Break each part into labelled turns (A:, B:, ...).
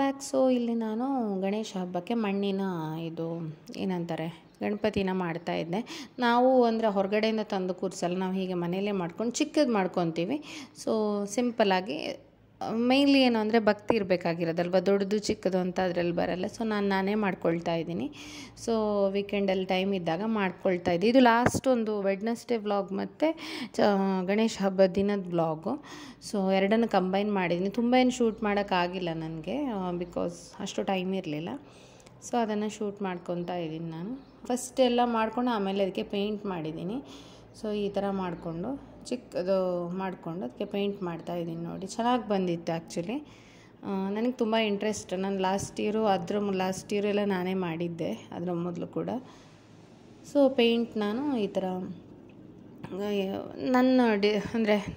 A: Back. So ಇಲ್ಲಿ ನಾನು ಗಣೇಶ ಹಬ್ಬಕ್ಕೆ ಮಣ್ಣಿನ ಇದು ಏನಂತಾರೆ ಗಣಪತಿನ ಮಾಡ್ತಾಯಿದ್ದೆ. ನಾವು ಅಂದರೆ ಹೊರಗಡೆಯಿಂದ ತಂದು ಕೂರಿಸಲ್ಲ, ನಾವು ಹೀಗೆ ಮನೆಯಲ್ಲೇ ಮಾಡ್ಕೊಂಡು ಚಿಕ್ಕದು ಮಾಡ್ಕೊತೀವಿ. ಸೊ ಸಿಂಪಲ್ಲಾಗಿ ಮೇಯ್ನ್ಲಿ ಏನು ಅಂದರೆ ಭಕ್ತಿ ಇರಬೇಕಾಗಿರೋದಲ್ವ, ದೊಡ್ಡದು ಚಿಕ್ಕದು ಅಂತ ಅದರಲ್ಲಿ ಬರಲ್ಲ. ಸೊ ನಾನೇ ಮಾಡ್ಕೊಳ್ತಾ ಇದ್ದೀನಿ. ಸೊ ವೀಕೆಂಡಲ್ಲಿ ಟೈಮ್ ಇದ್ದಾಗ ಮಾಡ್ಕೊಳ್ತಾ ಇದ್ದೆ. ಇದು ಲಾಸ್ಟ್ ಒಂದು ವೆಡ್ನೆಸ್ಡೇ ವ್ಲಾಗ್ ಮತ್ತು ಗಣೇಶ ಹಬ್ಬದ ದಿನದ ವ್ಲಾಗು. ಸೊ ಎರಡನ್ನು ಕಂಬೈನ್ ಮಾಡಿದ್ದೀನಿ. ತುಂಬ ಏನು ಶೂಟ್ ಮಾಡೋಕ್ಕಾಗಿಲ್ಲ ನನಗೆ, ಬಿಕಾಸ್ ಅಷ್ಟು ಟೈಮ್ ಇರಲಿಲ್ಲ. ಸೊ ಅದನ್ನು ಶೂಟ್ ಮಾಡ್ಕೊತಾ ಇದ್ದೀನಿ ನಾನು. ಫಸ್ಟ್ ಎಲ್ಲ ಮಾಡ್ಕೊಂಡು ಆಮೇಲೆ ಅದಕ್ಕೆ ಪೇಂಟ್ ಮಾಡಿದ್ದೀನಿ. ಸೊ ಈ ಥರ ಮಾಡಿಕೊಂಡು ಚಿಕ್ಕದು ಮಾಡಿಕೊಂಡು ಅದಕ್ಕೆ ಪೇಂಟ್ ಮಾಡ್ತಾಯಿದ್ದೀನಿ. ನೋಡಿ ಚೆನ್ನಾಗಿ ಬಂದಿತ್ತು ಆ್ಯಕ್ಚುಲಿ. ನನಗೆ ತುಂಬ ಇಂಟ್ರೆಸ್ಟ್. ನಾನು ಲಾಸ್ಟ್ ಇಯರು ಎಲ್ಲ ನಾನೇ ಮಾಡಿದ್ದೆ ಅದರ ಮೊದಲು ಕೂಡ. ಸೊ ಪೇಂಟ್ ನಾನು ಈ ಥರ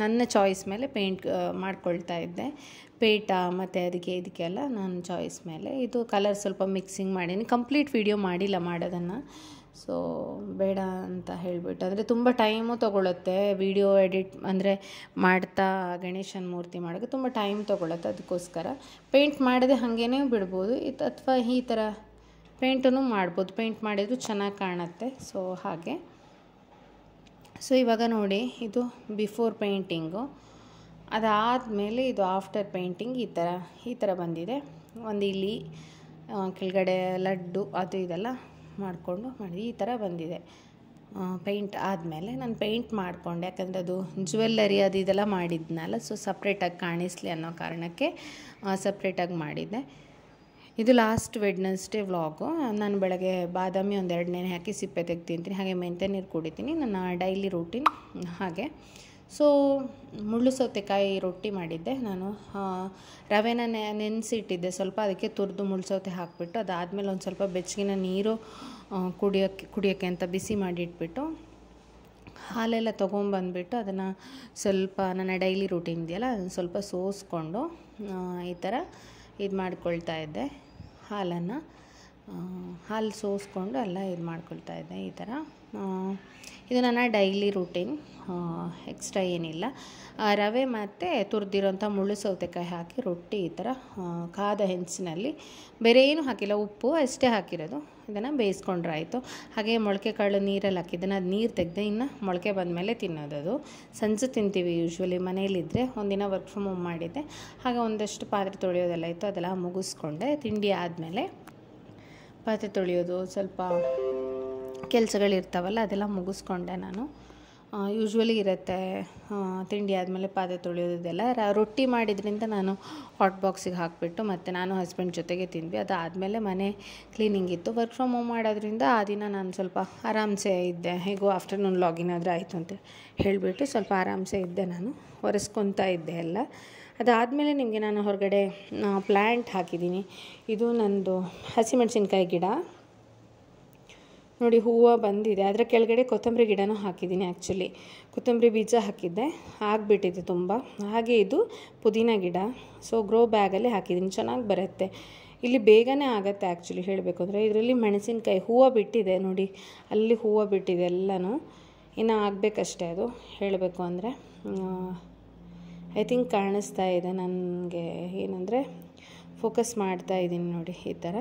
A: ನನ್ನ ಚಾಯ್ಸ್ ಮೇಲೆ ಪೇಂಟ್ ಮಾಡ್ಕೊಳ್ತಾ ಇದ್ದೆ. ಪೇಟ ಮತ್ತು ಇದಕ್ಕೆಲ್ಲ ನನ್ನ ಚಾಯ್ಸ್ ಮೇಲೆ. ಇದು ಕಲರ್ ಸ್ವಲ್ಪ ಮಿಕ್ಸಿಂಗ್ ಮಾಡೀನಿ. ಕಂಪ್ಲೀಟ್ ವಿಡಿಯೋ ಮಾಡಿಲ್ಲ ಮಾಡೋದನ್ನು, ಸೊ ಬೇಡ ಅಂತ ಹೇಳಿಬಿಟ್ಟು. ಅಂದರೆ ತುಂಬ ಟೈಮು ತೊಗೊಳುತ್ತೆ ವಿಡಿಯೋ ಎಡಿಟ್ ಅಂದರೆ ಮಾಡ್ತಾ ಗಣೇಶನ ಮೂರ್ತಿ ಮಾಡೋಕ್ಕೆ ತುಂಬ ಟೈಮ್ ತೊಗೊಳುತ್ತೆ. ಅದಕ್ಕೋಸ್ಕರ ಪೇಂಟ್ ಮಾಡದೆ ಹಾಗೇ ಬಿಡ್ಬೋದು, ಅಥವಾ ಈ ಥರ ಪೇಂಟನ್ನು ಮಾಡ್ಬೋದು. ಪೇಂಟ್ ಮಾಡಿದರೂ ಚೆನ್ನಾಗಿ ಕಾಣುತ್ತೆ. ಸೊ ಹಾಗೆ. ಸೊ ಇವಾಗ ನೋಡಿ, ಇದು ಬಿಫೋರ್ ಪೇಂಟಿಂಗು. ಅದಾದಮೇಲೆ ಇದು ಆಫ್ಟರ್ ಪೇಂಟಿಂಗ್ ಈ ಥರ ಬಂದಿದೆ. ಒಂದು ಇಲ್ಲಿ ಕೆಳಗಡೆ ಲಡ್ಡು ಅದು ಇದೆಲ್ಲ ಮಾಡಿಕೊಂಡು ಈ ಥರ ಬಂದಿದೆ. ಪೇಂಟ್ ಆದಮೇಲೆ ನಾನು ಪೇಂಟ್ ಮಾಡಿಕೊಂಡೆ, ಯಾಕಂದರೆ ಅದು ಜ್ಯುವೆಲ್ಲರಿ ಅದು ಇದೆಲ್ಲ ಮಾಡಿದ್ನಲ್ಲ, ಸೊ ಸಪ್ರೇಟಾಗಿ ಕಾಣಿಸ್ಲಿ ಅನ್ನೋ ಕಾರಣಕ್ಕೆ ಸಪ್ರೇಟಾಗಿ ಮಾಡಿದ್ದೆ. ಇದು ಲಾಸ್ಟ್ ವೆಡ್ನೆಸ್ಡೇ ವ್ಲಾಗು. ನಾನು ಬೆಳಗ್ಗೆ ಬಾದಾಮಿ ಒಂದೆರಡು ನೆನೆ ಹಾಕಿ ಸಿಪ್ಪೆ ತೆಗ್ದು ಹಾಗೆ ಮೆಂತ್ಯ ನೀರು ಕುಡಿತೀನಿ, ನನ್ನ ಡೈಲಿ ರೂಟೀನ್ ಹಾಗೆ. ಸೊ ಮುಳ್ಳು ಸೌತೆಕಾಯಿ ರೊಟ್ಟಿ ಮಾಡಿದ್ದೆ ನಾನು. ರವೆನ ನೆನೆಸಿಟ್ಟಿದ್ದೆ ಸ್ವಲ್ಪ, ಅದಕ್ಕೆ ತುರಿದು ಮುಳ್ಳು ಸೌತೆ ಹಾಕಿಬಿಟ್ಟು ಅದಾದಮೇಲೆ ಒಂದು ಸ್ವಲ್ಪ ಬೆಚ್ಚಗಿನ ನೀರು ಕುಡಿಯೋಕ್ಕೆ ಅಂತ ಬಿಸಿ ಮಾಡಿಟ್ಬಿಟ್ಟು ಹಾಲೆಲ್ಲ ತೊಗೊಂಬಂದ್ಬಿಟ್ಟು ಅದನ್ನು ಸ್ವಲ್ಪ ನನ್ನ ಡೈಲಿ ರೂಟೀನ್ ಇದೆಯಲ್ಲ ಅದನ್ನು ಸ್ವಲ್ಪ ಸೋಸ್ಕೊಂಡು ಈ ಥರ ಇದು ಮಾಡ್ಕೊಳ್ತಾ ಇದ್ದೆ. ಹಾಲು ಸೋಸ್ಕೊಂಡು ಎಲ್ಲ ಇದು ಮಾಡ್ಕೊಳ್ತಾ ಇದ್ದೆ ಈ ಥರ. ಇದು ನನ್ನ ಡೈಲಿ ರೂಟೀನ್, ಎಕ್ಸ್ಟ್ರಾ ಏನಿಲ್ಲ. ರವೆ ಮತ್ತು ತುರಿದಿರೋಂಥ ಮುಳ್ಳು ಸೌತೆಕಾಯಿ ಹಾಕಿ ರೊಟ್ಟಿ ಈ ಥರ ಕಾದ ಹೆಂಚಿನಲ್ಲಿ, ಬೇರೆ ಏನೂ ಹಾಕಿಲ್ಲ, ಉಪ್ಪು ಅಷ್ಟೇ ಹಾಕಿರೋದು. ಇದನ್ನು ಬೇಯಿಸ್ಕೊಂಡ್ರೆ ಆಯಿತು. ಹಾಗೆ ಮೊಳಕೆ ಕಾಳು ನೀರಲ್ಲಿ ಹಾಕಿದ್ದನ್ನು ಅದು ನೀರು ತೆಗೆದು ಇನ್ನು ಮೊಳಕೆ ಬಂದಮೇಲೆ ತಿನ್ನೋದು. ಸಂಜೆ ತಿಂತೀವಿ ಯೂಶ್ವಲಿ ಮನೇಲಿದ್ದರೆ. ಒಂದಿನ ವರ್ಕ್ ಫ್ರಮ್ ಹೋಮ್ ಮಾಡಿದ್ದೆ, ಹಾಗೆ ಒಂದಷ್ಟು ಪಾತ್ರೆ ತೊಳೆಯೋದೆಲ್ಲ ಇತ್ತು, ಅದೆಲ್ಲ ಮುಗಿಸ್ಕೊಂಡೆ. ತಿಂಡಿ ಆದಮೇಲೆ ಪಾತ್ರೆ ತೊಳೆಯೋದು ಸ್ವಲ್ಪ ಕೆಲಸಗಳಿರ್ತಾವಲ್ಲ ಅದೆಲ್ಲ ಮುಗಿಸ್ಕೊಂಡೆ ನಾನು. ಯೂಶ್ವಲಿ ಇರುತ್ತೆ ತಿಂಡಿ ಆದಮೇಲೆ ಪಾತ್ರೆ ತೊಳೆಯೋದೆಲ್ಲ. ರೊಟ್ಟಿ ಮಾಡಿದ್ರಿಂದ ನಾನು ಹಾಟ್ ಬಾಕ್ಸಿಗೆ ಹಾಕಿಬಿಟ್ಟು ಮತ್ತು ನಾನು ಹಸ್ಬೆಂಡ್ ಜೊತೆಗೆ ತಿಂದ್ವಿ. ಅದಾದಮೇಲೆ ಮನೆ ಕ್ಲೀನಿಂಗ್ ಇತ್ತು. ವರ್ಕ್ ಫ್ರಮ್ ಹೋಮ್ ಮಾಡೋದ್ರಿಂದ ಆ ದಿನ ನಾನು ಸ್ವಲ್ಪ ಆರಾಮ್ಸೆ ಇದ್ದೆ. ಹೇಗೋ ಆಫ್ಟರ್ನೂನ್ ಲಾಗಿನ್ ಆದರೆ ಆಯಿತು ಅಂತ ಹೇಳಿಬಿಟ್ಟು ಸ್ವಲ್ಪ ಆರಾಮ್ಸೆ ಇದ್ದೆ. ನಾನು ಒರೆಸ್ಕೊತಾ ಇದ್ದೆ ಎಲ್ಲ. ಅದಾದಮೇಲೆ ನಿಮಗೆ ನಾನು ಹೊರಗಡೆ ಪ್ಲ್ಯಾಂಟ್ ಹಾಕಿದ್ದೀನಿ. ಇದು ನನ್ನದು ಹಸಿಮೆಣಸಿನ್ಕಾಯಿ ಗಿಡ ನೋಡಿ, ಹೂವು ಬಂದಿದೆ. ಅದರ ಕೆಳಗಡೆ ಕೊತ್ತಂಬರಿ ಗಿಡನೂ ಹಾಕಿದ್ದೀನಿ. ಆ್ಯಕ್ಚುಲಿ ಕೊತ್ತಂಬರಿ ಬೀಜ ಹಾಕಿದ್ದೆ, ಆಗಿಬಿಟ್ಟಿದೆ ತುಂಬ. ಹಾಗೆ ಇದು ಪುದೀನ ಗಿಡ. ಸೊ ಗ್ರೋ ಬ್ಯಾಗಲ್ಲಿ ಹಾಕಿದ್ದೀನಿ, ಚೆನ್ನಾಗಿ ಬರುತ್ತೆ. ಇಲ್ಲಿ ಬೇಗನೆ ಆಗುತ್ತೆ ಆ್ಯಕ್ಚುಲಿ ಹೇಳಬೇಕು ಅಂದರೆ. ಇದರಲ್ಲಿ ಮೆಣಸಿನ್ಕಾಯಿ ಹೂವು ಬಿಟ್ಟಿದೆ ನೋಡಿ, ಅಲ್ಲಿ ಹೂವು ಬಿಟ್ಟಿದೆ ಎಲ್ಲನೂ. ಇನ್ನು ಆಗಬೇಕಷ್ಟೇ ಅದು ಹೇಳಬೇಕು ಅಂದರೆ. ಐ ಥಿಂಕ್ ಕಾಣಿಸ್ತಾ ಇದೆ ನನಗೆ, ಏನಂದರೆ ಫೋಕಸ್ ಮಾಡ್ತಾ ಇದ್ದೀನಿ ನೋಡಿ ಈ ಥರ.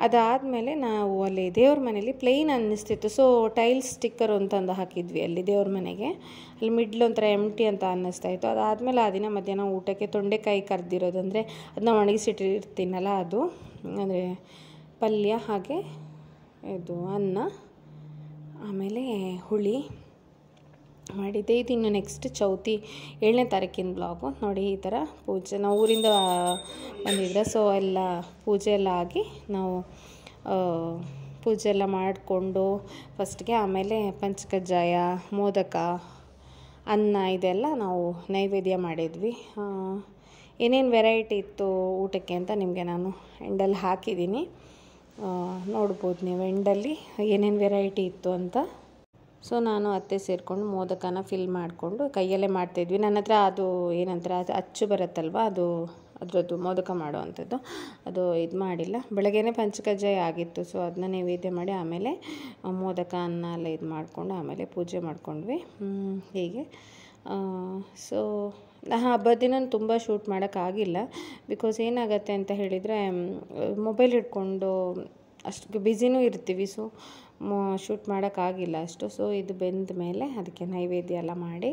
A: ಅದಾದಮೇಲೆ ನಾವು ಅಲ್ಲಿ ದೇವ್ರ ಮನೇಲಿ ಪ್ಲೇನ್ ಅನ್ನಿಸ್ತಿತ್ತು. ಸೊ ಟೈಲ್ಸ್ ಸ್ಟಿಕ್ಕರ್ ಅಂತಂದು ಹಾಕಿದ್ವಿ ಅಲ್ಲಿ ದೇವ್ರ ಮನೆಗೆ. ಅಲ್ಲಿ ಮಿಡ್ಲ್ ಒಂಥರ ಎಂಟಿ ಅಂತ ಅನ್ನಿಸ್ತಾಯಿತ್ತು. ಅದಾದಮೇಲೆ ಆ ದಿನ ಮಧ್ಯಾಹ್ನ ಊಟಕ್ಕೆ ತೊಂಡೆಕಾಯಿ ಕರೆದಿರೋದು, ಅಂದರೆ ಅದನ್ನ ಒಣಗಿಸಿಟ್ಟಿರ್ತೀನಲ್ಲ ಅದು, ಅಂದರೆ ಪಲ್ಯ, ಹಾಗೆ ಇದು ಅನ್ನ, ಆಮೇಲೆ ಹುಳಿ ಮಾಡಿದ್ದೆ. ಇದು ಇನ್ನು ನೆಕ್ಸ್ಟ್ ಚೌತಿ 7ನೇ ತಾರೀಕಿನ ಬ್ಲಾಗು ನೋಡಿ. ಈ ಥರ ಪೂಜೆ ನಾವು ಊರಿಂದ ಬಂದಿದ್ದೆ. ಸೊ ಎಲ್ಲ ಪೂಜೆ ಎಲ್ಲ ಆಗಿ ನಾವು ಪೂಜೆ ಎಲ್ಲ ಮಾಡಿಕೊಂಡು ಫಸ್ಟ್ಗೆ, ಆಮೇಲೆ ಪಂಚಕಜ್ಜಾಯ, ಮೋದಕ, ಅನ್ನ ಇದೆಲ್ಲ ನಾವು ನೈವೇದ್ಯ ಮಾಡಿದ್ವಿ. ಏನೇನು ವೆರೈಟಿ ಇತ್ತು ಊಟಕ್ಕೆ ಅಂತ ನಿಮಗೆ ನಾನು ಎಂಡಲ್ಲಿ ಹಾಕಿದ್ದೀನಿ, ನೋಡ್ಬೋದು ನೀವು ಎಂಡಲ್ಲಿ ಏನೇನು ವೆರೈಟಿ ಇತ್ತು ಅಂತ. ಸೊ ನಾನು ಅತ್ತೆ ಸೇರಿಕೊಂಡು ಮೋದಕನ ಫಿಲ್ ಮಾಡಿಕೊಂಡು ಕೈಯಲ್ಲೇ ಮಾಡ್ತಾಯಿದ್ವಿ. ನನ್ನ ಹತ್ರ ಅದು ಏನಂತಾರೆ ಅದು ಅಚ್ಚು ಬರುತ್ತಲ್ವ, ಅದರದ್ದು ಮೋದಕ ಮಾಡುವಂಥದ್ದು, ಅದು ಇದು ಮಾಡಿಲ್ಲ. ಬೆಳಗ್ಗೆನೇ ಪಂಚಕಜ್ಜಾಯ ಆಗಿತ್ತು. ಸೊ ಅದನ್ನ ನೈವೇದ್ಯ ಮಾಡಿ ಆಮೇಲೆ ಮೋದಕ ಅನ್ನ ಎಲ್ಲ ಇದು ಮಾಡಿಕೊಂಡು ಆಮೇಲೆ ಪೂಜೆ ಮಾಡ್ಕೊಂಡ್ವಿ ಹೀಗೆ. ಸೊ ಹಬ್ಬದ ದಿನ ತುಂಬ ಶೂಟ್ ಮಾಡೋಕ್ಕಾಗಿಲ್ಲ. ಬಿಕಾಸ್ ಏನಾಗುತ್ತೆ ಅಂತ ಹೇಳಿದರೆ ಮೊಬೈಲ್ ಹಿಡ್ಕೊಂಡು ಅಷ್ಟು ಬ್ಯುಸಿನೂ ಇರ್ತೀವಿ. ಸೊ ಶೂಟ್ ಮಾಡೋಕ್ಕಾಗಿಲ್ಲ ಅಷ್ಟು. ಸೊ ಇದು ಬೆಂದ ಮೇಲೆ ಅದಕ್ಕೆ ನೈವೇದ್ಯ ಎಲ್ಲ ಮಾಡಿ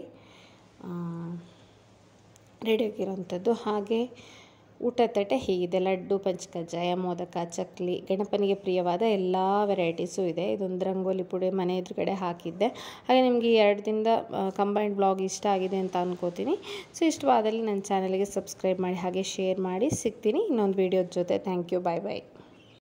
A: ರೆಡಿಯಾಗಿರೋವಂಥದ್ದು. ಹಾಗೆ ಊಟ ತಟ್ಟೆ ಹೀಗಿದೆ. ಲಡ್ಡು, ಪಂಚಕಜ್ಜಾಯ, ಮೋದಕ, ಚಕ್ಲಿ, ಗಣಪನಿಗೆ ಪ್ರಿಯವಾದ ಎಲ್ಲ ವೆರೈಟೀಸು ಇದೆ. ಇದೊಂದು ರಂಗೋಲಿ ಪುಡಿ ಮನೆ ಎದುರುಗಡೆ ಹಾಕಿದ್ದೆ. ಹಾಗೆ ನಿಮಗೆ ಈ 2 ದಿನದ ಕಂಬೈನ್ಡ್ ಬ್ಲಾಗ್ ಇಷ್ಟ ಆಗಿದೆ ಅಂತ ಅಂದ್ಕೋತೀನಿ. ಸೊ ಇಷ್ಟವಾದಲ್ಲಿ ನನ್ನ ಚಾನಲ್ಗೆ ಸಬ್ಸ್ಕ್ರೈಬ್ ಮಾಡಿ ಹಾಗೆ ಶೇರ್ ಮಾಡಿ. ಸಿಗ್ತೀನಿ ಇನ್ನೊಂದು ವೀಡಿಯೋದ ಜೊತೆ. Thank you. Bye bye.